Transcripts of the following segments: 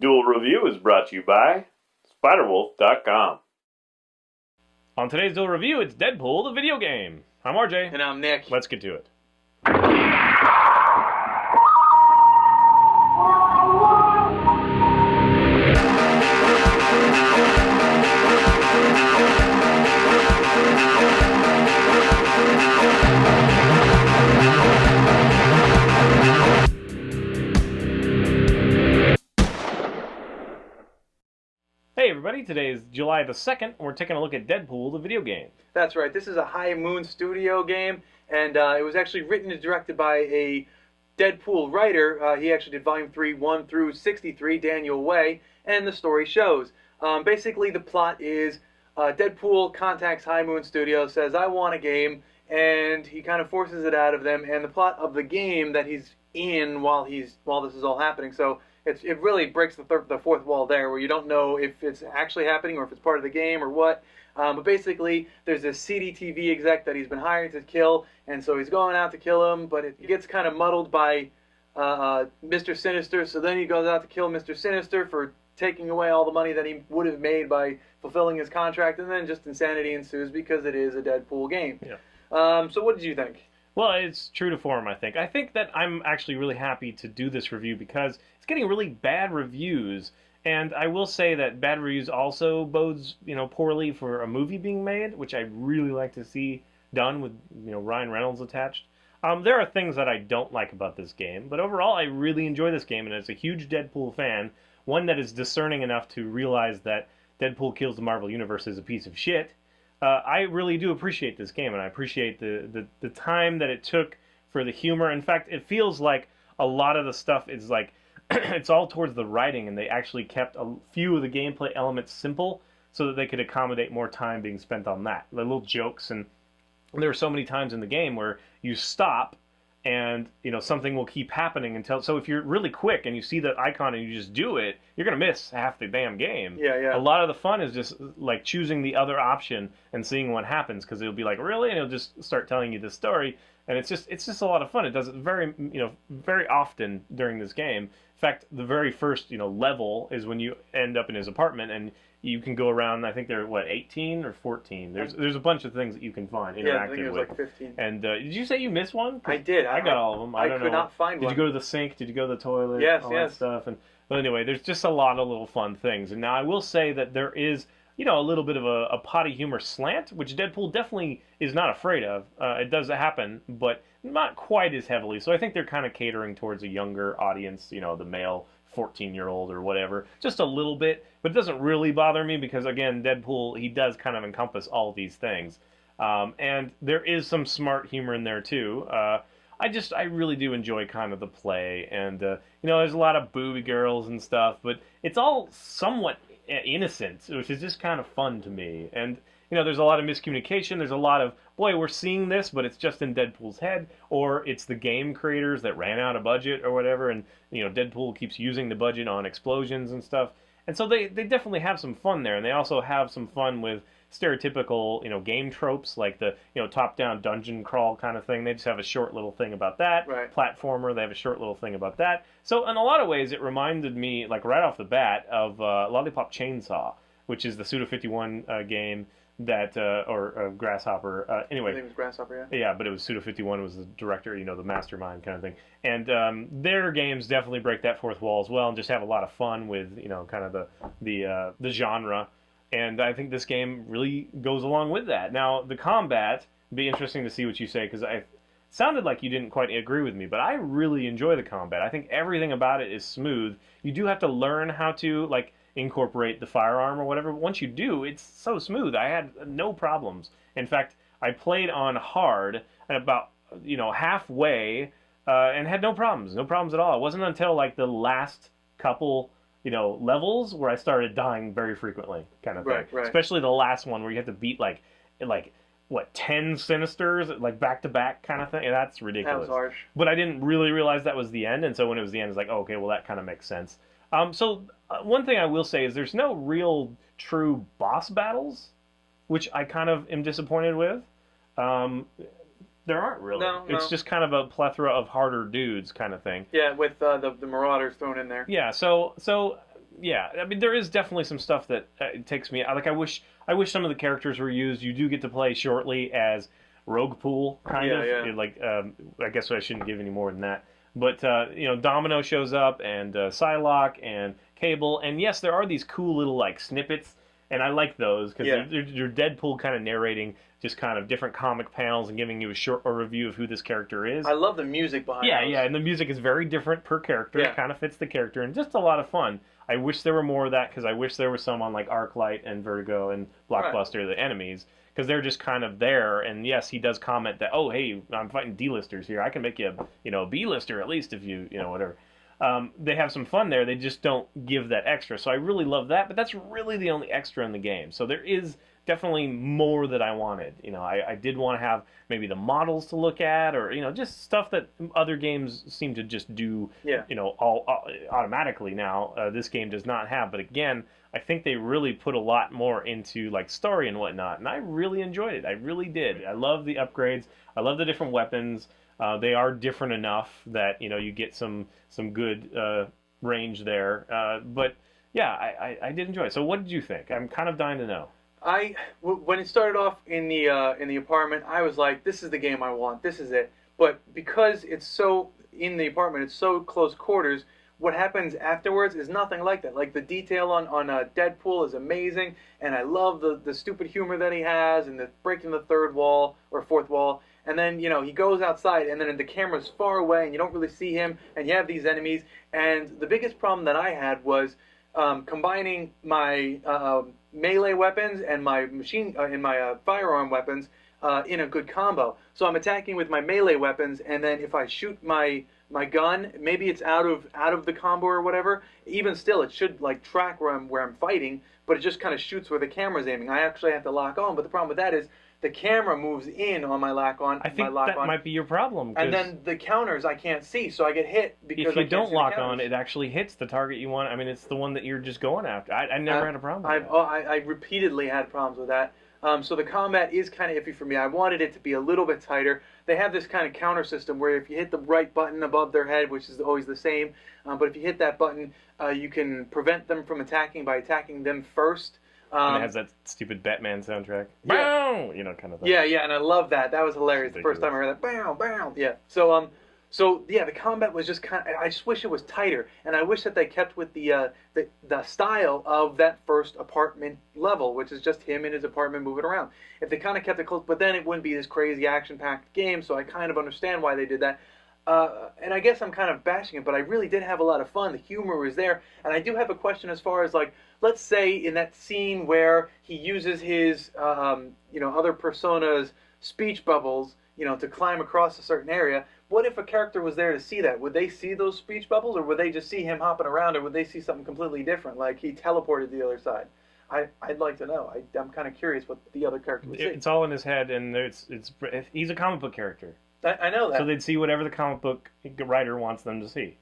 Duel Review is brought to you by SpiderWolf.com. On today's Duel Review, it's Deadpool, the video game. I'm RJ. And I'm Nick. Let's get to it. Hey everybody, today is July the 2nd, and we're taking a look at Deadpool, the video game. That's right. This is a High Moon Studio game, and it was actually written and directed by a Deadpool writer. He actually did Volume 3, 1 through 63, Daniel Way, and the story shows. Basically, the plot is Deadpool contacts High Moon Studio, says, I want a game, and he kind of forces it out of them, and the plot of the game that he's in while this is all happening. So it really breaks the fourth wall there, where you don't know if it's actually happening or if it's part of the game or what. But basically, there's this CDTV exec that he's been hired to kill, and so he's going out to kill him, but it gets kind of muddled by Mr. Sinister, so then he goes out to kill Mr. Sinister for taking away all the money that he would have made by fulfilling his contract, and then just insanity ensues because it is a Deadpool game. Yeah. So what did you think? Well, it's true to form, I think. I think that I'm actually really happy to do this review because it's getting really bad reviews, and I will say that bad reviews also bodes, poorly for a movie being made, which I'd really like to see done with, Ryan Reynolds attached. There are things that I don't like about this game, but overall I really enjoy this game, and as a huge Deadpool fan, one that is discerning enough to realize that Deadpool Kills the Marvel Universe is a piece of shit, I really do appreciate this game, and I appreciate the time that it took for the humor. In fact, it feels like a lot of the stuff is like, it's all towards the writing, and they actually kept a few of the gameplay elements simple so that they could accommodate more time being spent on that. The little jokes, and there are so many times in the game where you stop and something will keep happening until, so if you're really quick and you see the icon and you just do it, you're gonna miss half the damn game. Yeah. A lot of the fun is just like choosing the other option and seeing what happens, because it'll be like, really, and it'll just start telling you the story, and it's just a lot of fun. It does it very very often during this game. In fact, the very first level is when you end up in his apartment, and you can go around. I think they're 18 or 14. There's a bunch of things that you can find interactive Yeah, I think it was with. like 15. And did you say you missed one? I did. I got all of them. I don't could know. not find Did one. you go to the sink? Did you go to the toilet? Yes, all yes. that stuff. But anyway, there's just a lot of little fun things. And now I will say that there is a little bit of a potty humor slant, which Deadpool definitely is not afraid of. It does happen, but not quite as heavily. So I think they're kind of catering towards a younger audience, the male 14-year-old or whatever, just a little bit, but it doesn't really bother me because, again, Deadpool, he does kind of encompass all of these things. And there is some smart humor in there, too. I really do enjoy kind of the play, and, there's a lot of booby girls and stuff, but it's all somewhat innocent, which is just kind of fun to me. And, there's a lot of miscommunication, there's a lot of, boy, we're seeing this, but it's just in Deadpool's head, or it's the game creators that ran out of budget or whatever, and, Deadpool keeps using the budget on explosions and stuff. And so they definitely have some fun there, and they also have some fun with stereotypical, game tropes, like the, top-down dungeon crawl kind of thing. They just have a short little thing about that. Right. Platformer, they have a short little thing about that. So in a lot of ways, it reminded me, like right off the bat, of Lollipop Chainsaw, which is the Suda51 game that, or Grasshopper, anyway. I think it was Grasshopper, yeah. Yeah, but it was Suda51 was the director, the mastermind kind of thing. And their games definitely break that fourth wall as well, and just have a lot of fun with, kind of the genre. And I think this game really goes along with that. Now, the combat, it'd be interesting to see what you say, because it sounded like you didn't quite agree with me, but I really enjoy the combat. I think everything about it is smooth. You do have to learn how to, incorporate the firearm or whatever. Once you do, it's so smooth. I had no problems. In fact, I played on hard at about, halfway, and had no problems at all. It wasn't until, the last couple levels where I started dying very frequently, kind of thing. Right. Especially the last one where you have to beat 10 Sinisters, back to back kind of thing. And that's ridiculous. That was harsh. But I didn't really realize that was the end, and so when it was the end, it's like, oh, okay, well that kind of makes sense. One thing I will say is there's no real true boss battles, which I kind of am disappointed with. There aren't really. No. It's just kind of a plethora of harder dudes kind of thing. Yeah, with the Marauders thrown in there. Yeah, so yeah, I mean, there is definitely some stuff that takes me like. I wish some of the characters were used. You do get to play shortly as Rogue Pool, kind Yeah, of. yeah. Like, I guess I shouldn't give any more than that. But Domino shows up, and Psylocke and Cable, and yes, there are these cool little like snippets, and I like those because Yeah. they're Deadpool kind of narrating just kind of different comic panels and giving you a short review of who this character is. I love the music behind Yeah, those. yeah, and the music is very different per character. Yeah. It kind of fits the character, and just a lot of fun. I wish there were more of that because I wish there was some on like ArcLight and Vertigo and Blockbuster, the enemies, because they're just kind of there. And yes, he does comment that, oh, hey, I'm fighting D-listers here. I can make you a B-lister at least if you whatever. They have some fun there. They just don't give that extra. So I really love that, but that's really the only extra in the game. So there is definitely more that I wanted. I did want to have maybe the models to look at, or just stuff that other games seem to just do. Yeah. All automatically now. This game does not have, but again, I think they really put a lot more into like story and whatnot, and I really enjoyed it. I really did. I love the upgrades. I love the different weapons. They are different enough that you get some good range there. But yeah, I did enjoy it. So what did you think? I'm kind of dying to know. When it started off in the apartment, I was like, this is the game I want. This is it. But because it's so in the apartment, it's so close quarters. What happens afterwards is nothing like that. Like the detail on Deadpool is amazing, and I love the stupid humor that he has, and the breaking the third wall or fourth wall. And then he goes outside, and then the camera's far away, and you don't really see him, and you have these enemies. And the biggest problem that I had was combining my melee weapons and my firearm weapons in a good combo. So I'm attacking with my melee weapons, and then if I shoot my gun, maybe it's out of the combo or whatever. Even still, it should like track where I'm fighting, but it just kind of shoots where the camera's aiming. I actually have to lock on, but the problem with that is the camera moves in on my lock on. I think that might be your problem. And then the counters I can't see, so I get hit because if you I can't don't see the lock counters. on, it actually hits the target you want. I mean, it's the one that you're just going after. I never had a problem with that. I repeatedly had problems with that. So the combat is kind of iffy for me. I wanted it to be a little bit tighter. They have this kind of counter system where if you hit the right button above their head, which is always the same, but if you hit that button, you can prevent them from attacking by attacking them first. And it has that stupid Batman soundtrack. Yeah. Bow! Kind of thing. Yeah, and I love that. That was hilarious. The first time I heard that. Bow, bow. Yeah. So yeah, the combat was just kind of. I just wish it was tighter, and I wish that they kept with the style of that first apartment level, which is just him in his apartment moving around. If they kind of kept it close, but then it wouldn't be this crazy action-packed game. So I kind of understand why they did that. And I guess I'm kind of bashing it, but I really did have a lot of fun. The humor was there, and I do have a question as far as like, let's say in that scene where he uses his other persona's speech bubbles, to climb across a certain area. What if a character was there to see that? Would they see those speech bubbles, or would they just see him hopping around, or would they see something completely different, like he teleported to the other side? I'd like to know. I'm kind of curious what the other character would see. It's all in his head, and he's a comic book character. I know that. So they'd see whatever the comic book writer wants them to see.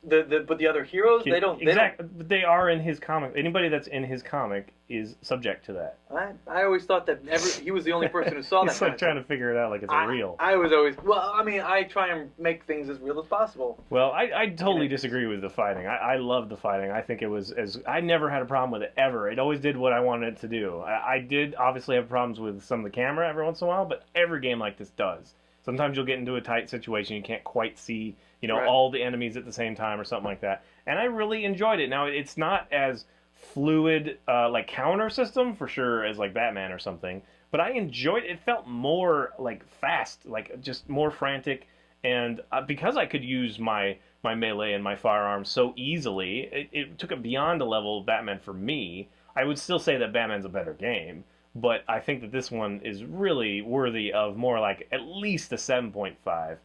But the other heroes, they don't. But they are in his comic. Anybody that's in his comic is subject to that. I always thought that he was the only person who saw that. He's like trying to figure it out like it's real. I was always I try and make things as real as possible. Well, I totally disagree with the fighting. I love the fighting. I think it was I never had a problem with it ever. It always did what I wanted it to do. I did obviously have problems with some of the camera every once in a while, but every game like this does. Sometimes you'll get into a tight situation, you can't quite see, Right. all the enemies at the same time or something like that. And I really enjoyed it. Now, it's not as fluid, like counter system for sure as like Batman or something, but I enjoyed it. It felt more like fast, like just more frantic. And because I could use my melee and my firearms so easily, it took it beyond a level of Batman for me. I would still say that Batman's a better game. But I think that this one is really worthy of more like at least a 7.5.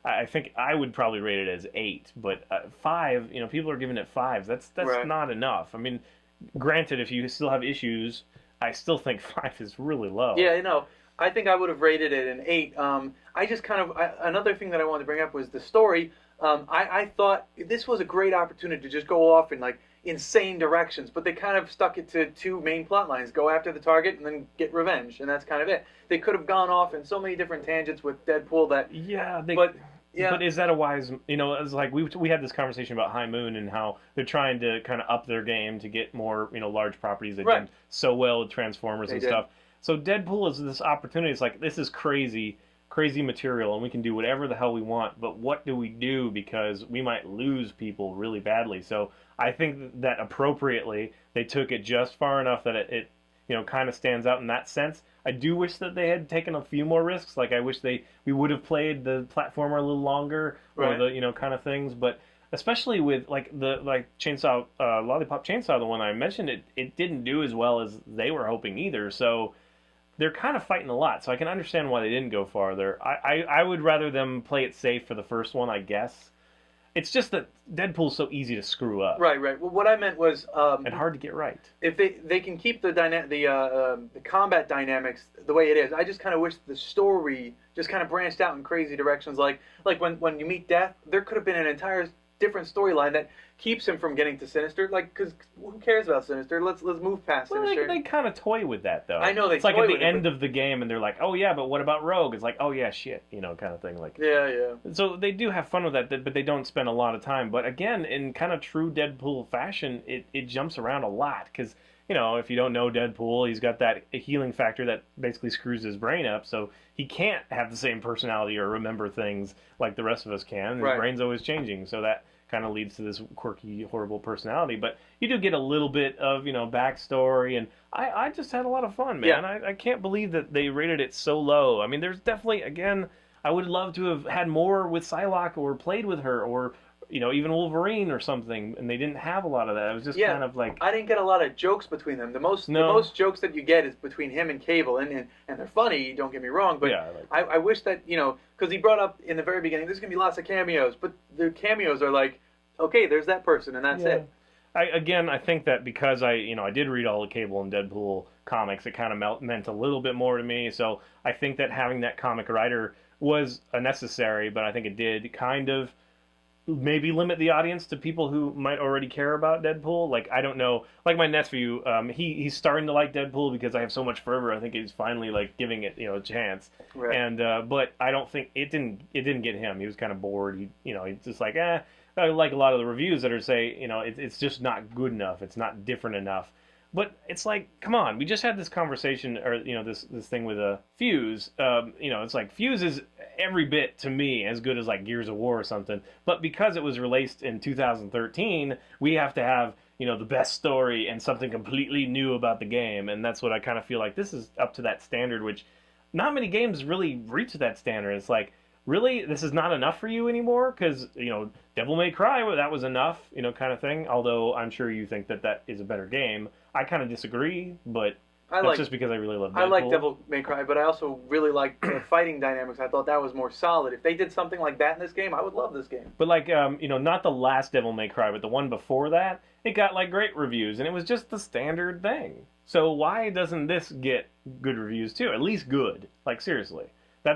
I think I would probably rate it as 8, but 5, people are giving it 5s. That's Right. not enough. I mean, granted, if you still have issues, I still think 5 is really low. Yeah, I think I would have rated it an 8. I just another thing that I wanted to bring up was the story. I thought this was a great opportunity to just go off in like insane directions, but they kind of stuck it to two main plot lines: go after the target and then get revenge, and that's kind of it. They could have gone off in so many different tangents with Deadpool that. Yeah, But Yeah. But is that a wise? It's like we had this conversation about High Moon and how they're trying to kind of up their game to get more large properties that Right. did so well with Transformers They and did. stuff. So Deadpool is this opportunity. It's like this is crazy, crazy material, and we can do whatever the hell we want. But what do we do because we might lose people really badly? So I think that appropriately they took it just far enough that it kind of stands out in that sense. I do wish that they had taken a few more risks. Like I wish we would have played the platformer a little longer, or Right. the kind of things. But especially with like Chainsaw Lollipop Chainsaw, the one I mentioned, it didn't do as well as they were hoping either. So they're kind of fighting a lot. So I can understand why they didn't go farther. I would rather them play it safe for the first one, I guess. It's just that Deadpool's so easy to screw up. Right. Well, what I meant was and hard to get right. if they can keep the combat dynamics the way it is. I just kind of wish the story just kind of branched out in crazy directions. Like when you meet Death, there could have been an entire different storyline that keeps him from getting to Sinister. Like, because who cares about Sinister? Let's move past Well, Sinister. they kind of toy with that though. I know they It's like toy at the with it, end but- of the game, and they're like, "Oh yeah, but what about Rogue?" It's like, "Oh yeah, shit," kind of thing. Like, Yeah. so they do have fun with that, but they don't spend a lot of time. But again, in kind of true Deadpool fashion, it jumps around a lot because if you don't know Deadpool, he's got that healing factor that basically screws his brain up, so he can't have the same personality or remember things like the rest of us can. His Right. brain's always changing, so that kind of leads to this quirky, horrible personality. But you do get a little bit of backstory, and I just had a lot of fun, man. Yeah. I can't believe that they rated it so low. I mean, there's definitely, again, I would love to have had more with Psylocke or played with her or even Wolverine or something, and they didn't have a lot of that. It was just kind of like, I didn't get a lot of jokes between them. The most jokes that you get is between him and Cable, and they're funny. Don't get me wrong, but Yeah, I wish that because he brought up in the very beginning, there's gonna be lots of cameos, but the cameos are like, okay, there's that person, and that's it. I think that because I did read all the Cable and Deadpool comics, it kind of meant a little bit more to me. So I think that having that comic writer was necessary, but I think it did kind of maybe limit the audience to people who might already care about Deadpool. Like, I don't know, like my nephew, he's starting to like Deadpool because I have so much fervor. I think he's finally like giving it a chance. Right. And but I don't think it didn't get him. He was kind of bored. He's just like I like a lot of the reviews that are say it's just not good enough. It's not different enough. But it's like, come on, we just had this conversation, or this thing with a Fuse. It's like Fuse is every bit to me as good as like Gears of War or something. But because it was released in 2013, we have to have the best story and something completely new about the game, and that's what I kind of feel like this is up to that standard, which not many games really reach that standard. It's like, really, this is not enough for you anymore? Because Devil May Cry, well, that was enough, kind of thing. Although I'm sure you think that is a better game. I kind of disagree, but that's just because I really love Deadpool. I like Devil May Cry, but I also really like the fighting dynamics. I thought that was more solid. If they did something like that in this game, I would love this game. But like, not the last Devil May Cry, but the one before that, it got like great reviews, and it was just the standard thing. So why doesn't this get good reviews too? At least good. Like, seriously.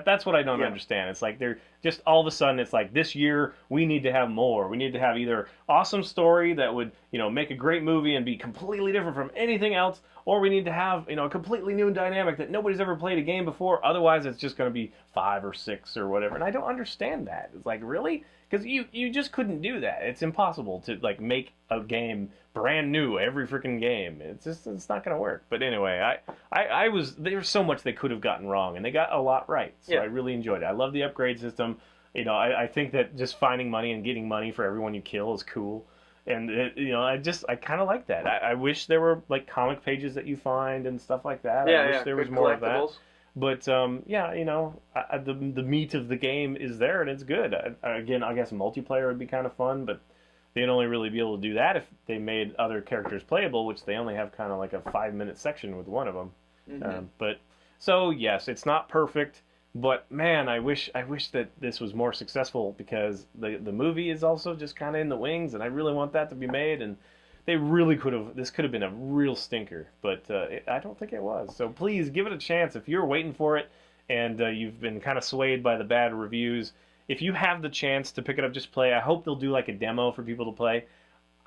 That's what I don't understand. It's like they're just all of a sudden it's like this year we need to have more. We need to have either awesome story that would make a great movie and be completely different from anything else, or we need to have a completely new dynamic that nobody's ever played a game before. Otherwise, it's just going to be 5 or 6 or whatever. And I don't understand that. It's like, really? Because you just couldn't do that. It's impossible to like make a game brand new every freaking game. It's not going to work. But anyway, there's so much they could have gotten wrong, and they got a lot right. So I really enjoyed it. I love the upgrade system. I think that just finding money and getting money for everyone you kill is cool. And I kind of like that. I wish there were like comic pages that you find and stuff like that. I wish there was more of that. But the meat of the game is there, and it's good. Again, I guess multiplayer would be kind of fun, but they'd only really be able to do that if they made other characters playable, which they only have kind of like a 5-minute section with one of them. Mm-hmm. So yes, it's not perfect, but man, I wish that this was more successful, because the movie is also just kind of in the wings, and I really want that to be made. And they really this could have been a real stinker, but I don't think it was. So please give it a chance if you're waiting for it, and you've been kind of swayed by the bad reviews. If you have the chance to pick it up, just play. I hope they'll do like a demo for people to play.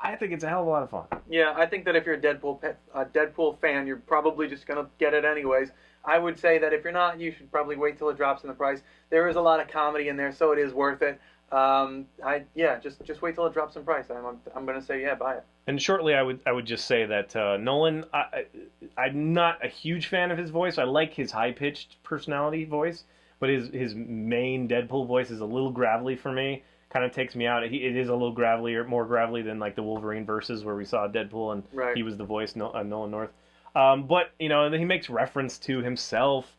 I think it's a hell of a lot of fun. Yeah, I think that if you're a Deadpool fan, you're probably just gonna get it anyways. I would say that if you're not, you should probably wait till it drops in the price. There is a lot of comedy in there, so it is worth it. Just wait till it drops in price. I'm gonna say yeah, buy it. And shortly, I would just say that Nolan, I'm not a huge fan of his voice. I like his high pitched personality voice, but his main Deadpool voice is a little gravelly for me. Kind of takes me out. It is a little gravelly, or more gravelly than like the Wolverine versus where we saw Deadpool and he was the voice, Nolan North. But you know, he makes reference to himself.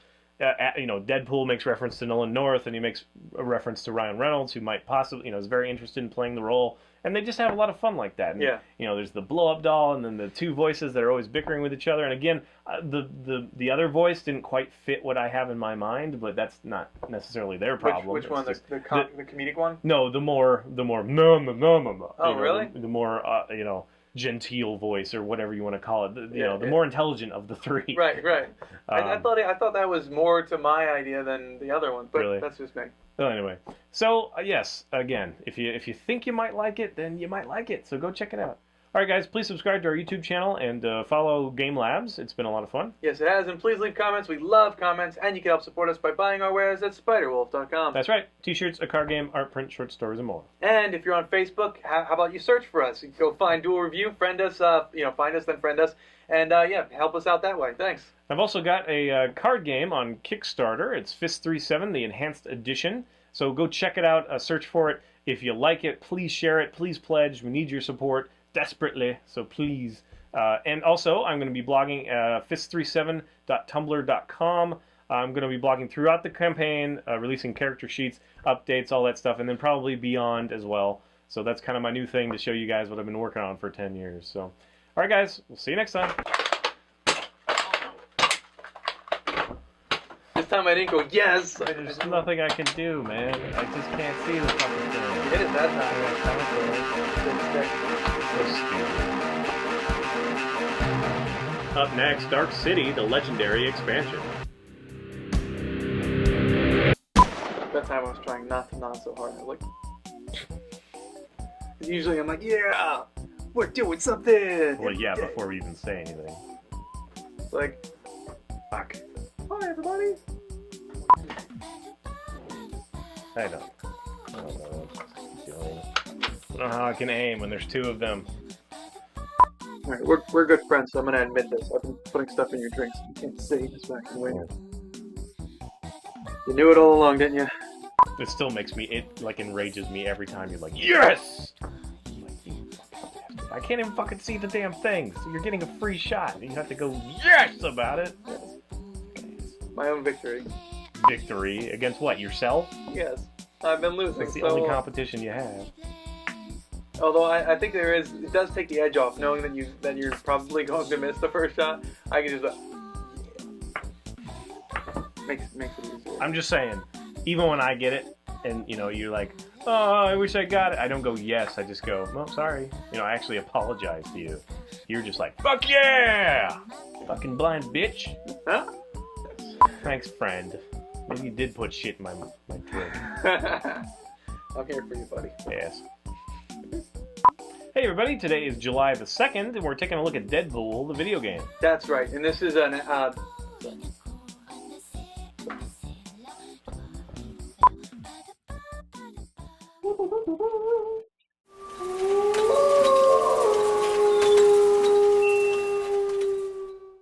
You know, Deadpool makes reference to Nolan North, and he makes a reference to Ryan Reynolds, who might possibly, you know, is very interested in playing the role. And they just have a lot of fun like that. And, yeah. You know, there's the blow-up doll, and then the two voices that are always bickering with each other. And again, the other voice didn't quite fit what I have in my mind, but that's not necessarily their problem. Which one? The comedic one? No, the more no. Oh, really? The more you know, genteel voice or whatever you want to call it. The more intelligent of the three. Right. I thought that was more to my idea than the other one, but really? That's just me. Well, anyway, so yes, again, if you think you might like it, then you might like it. So go check it out. All right, guys, please subscribe to our YouTube channel and follow Game Labs. It's been a lot of fun. Yes, it has, and please leave comments. We love comments, and you can help support us by buying our wares at spiderwolf.com. That's right. T-shirts, a card game, art print, short stories, and more. And if you're on Facebook, how about you search for us? You can go find Duel Review, friend us, find us, then friend us, and help us out that way. Thanks. I've also got a card game on Kickstarter. It's Fist 37, the Enhanced Edition. So go check it out, search for it. If you like it, please share it, please pledge. We need your support desperately, so please. And also, I'm going to be blogging fist37.tumblr.com. I'm going to be blogging throughout the campaign, releasing character sheets, updates, all that stuff, and then probably beyond as well. So that's kind of my new thing to show you guys what I've been working on for 10 years. So, all right, guys, we'll see you next time. This time I didn't go, yes! There's nothing I can do, man. I just can't see the fucking thing. You hit it that time. Up next, Dark City, the Legendary Expansion. That time I was trying not to nod so hard. I was like... Usually I'm like, yeah! We're doing something! Well, yeah, before we even say anything. It's like... Fuck. Hi, everybody! I don't know what I'm doing. I don't know how I can aim when there's two of them. Alright, we're good friends, so I'm gonna admit this. I've been putting stuff in your drinks. You can't say this back and wait. You knew it all along, didn't you? It still makes me, it like enrages me every time you're like, yes! I'm like, you fucking bastard. I can't even fucking see the damn thing, so you're getting a free shot. You have to go, yes, about it. My own victory. Victory against what? Yourself? Yes. I've been losing. That's the only competition you have. Although I think it does take the edge off, knowing that you're probably going to miss the first shot. I can just makes it easier. I'm just saying, even when I get it, and you know, you're like, oh, I wish I got it. I don't go yes. I just go, no, sorry. You know, I actually apologize to you. You're just like, fuck yeah, fucking blind bitch. Huh? Thanks, friend. Maybe you did put shit in my drink. I'm here for you, buddy. Yes. Hey everybody, today is July the 2nd, and we're taking a look at Deadpool, the video game. That's right, and this is an...